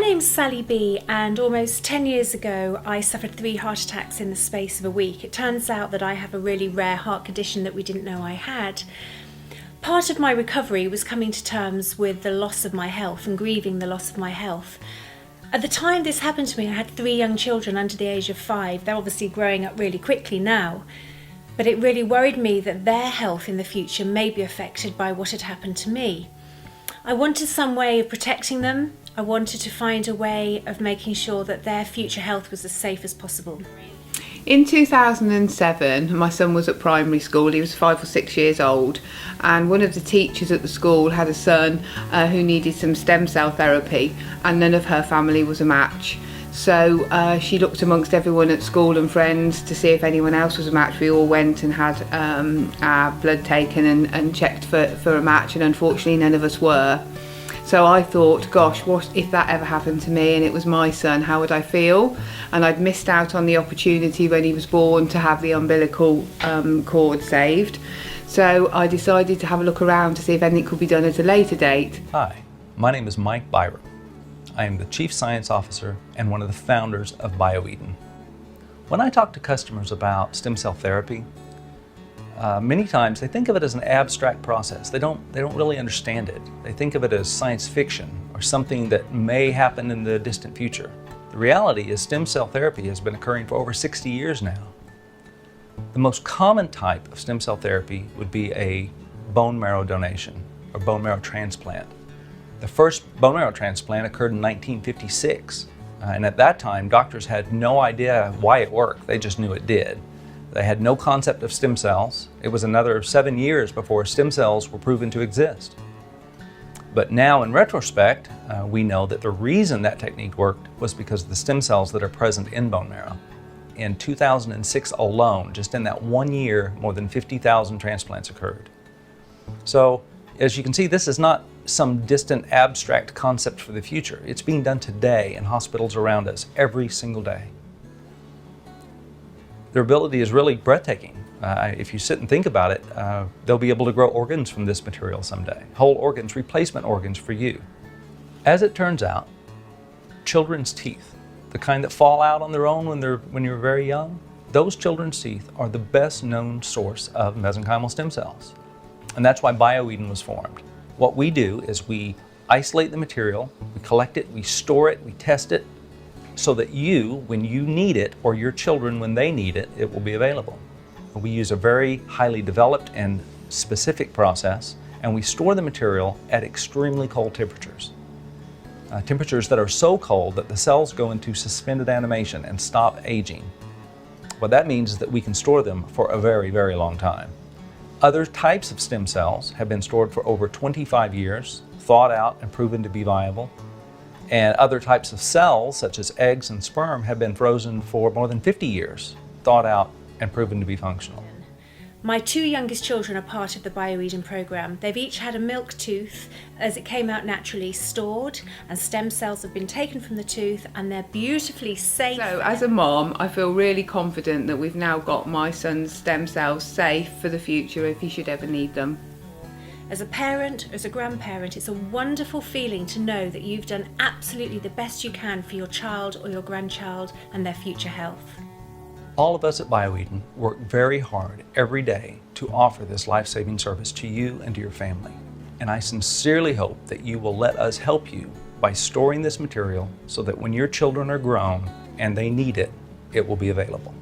name's Sally B, and almost 10 years ago I suffered 3 heart attacks in the space of a week. It turns out that I have a really rare heart condition that we didn't know I had. Part of my recovery was coming to terms with the loss of my health and grieving the loss of my health. At the time this happened to me, I had 3 young children under the age of 5. They're obviously growing up really quickly now, but it really worried me that their health in the future may be affected by what had happened to me. I wanted some way of protecting them. I wanted to find a way of making sure that their future health was as safe as possible. In 2007, my son was at primary school. He was 5 or 6 years old, and one of the teachers at the school had a son who needed some stem cell therapy, and none of her family was a match. So she looked amongst everyone at school and friends to see if anyone else was a match. We all went and had our blood taken and checked for a match, and unfortunately none of us were. So I thought, gosh, what if that ever happened to me and it was my son, how would I feel? And I'd missed out on the opportunity when he was born to have the umbilical cord saved. So I decided to have a look around to see if anything could be done at a later date. Hi, my name is Mike Byram. I am the Chief Science Officer and one of the founders of BioEden. When I talk to customers about stem cell therapy, many times they think of it as an abstract process. They don't really understand it. They think of it as science fiction or something that may happen in the distant future. The reality is stem cell therapy has been occurring for over 60 years now. The most common type of stem cell therapy would be a bone marrow donation or bone marrow transplant. The first bone marrow transplant occurred in 1956, and at that time doctors had no idea why it worked. They just knew it did. They had no concept of stem cells. It was another 7 years before stem cells were proven to exist. But now in retrospect, we know that the reason that technique worked was because of the stem cells that are present in bone marrow. In 2006 alone, just in that 1 year, more than 50,000 transplants occurred. So as you can see, this is not some distant abstract concept for the future. It's being done today in hospitals around us every single day. Their ability is really breathtaking. If you sit and think about it, they'll be able to grow organs from this material someday. Whole organs, replacement organs for you. As it turns out, children's teeth, the kind that fall out on their own when you're very young, those children's teeth are the best known source of mesenchymal stem cells. And that's why BioEden was formed. What we do is we isolate the material, we collect it, we store it, we test it, so that you, when you need it, or your children when they need it, it will be available. We use a very highly developed and specific process, and we store the material at extremely cold temperatures. Temperatures that are so cold that the cells go into suspended animation and stop aging. What that means is that we can store them for a very, very long time. Other types of stem cells have been stored for over 25 years, thawed out and proven to be viable. And other types of cells, such as eggs and sperm, have been frozen for more than 50 years, thawed out and proven to be functional. My 2 youngest children are part of the BioEden program. They've each had a milk tooth as it came out naturally stored, and stem cells have been taken from the tooth and they're beautifully safe. So as a mom, I feel really confident that we've now got my son's stem cells safe for the future if he should ever need them. As a parent, as a grandparent, it's a wonderful feeling to know that you've done absolutely the best you can for your child or your grandchild and their future health. All of us at BioEden work very hard every day to offer this life-saving service to you and to your family. And I sincerely hope that you will let us help you by storing this material so that when your children are grown and they need it, it will be available.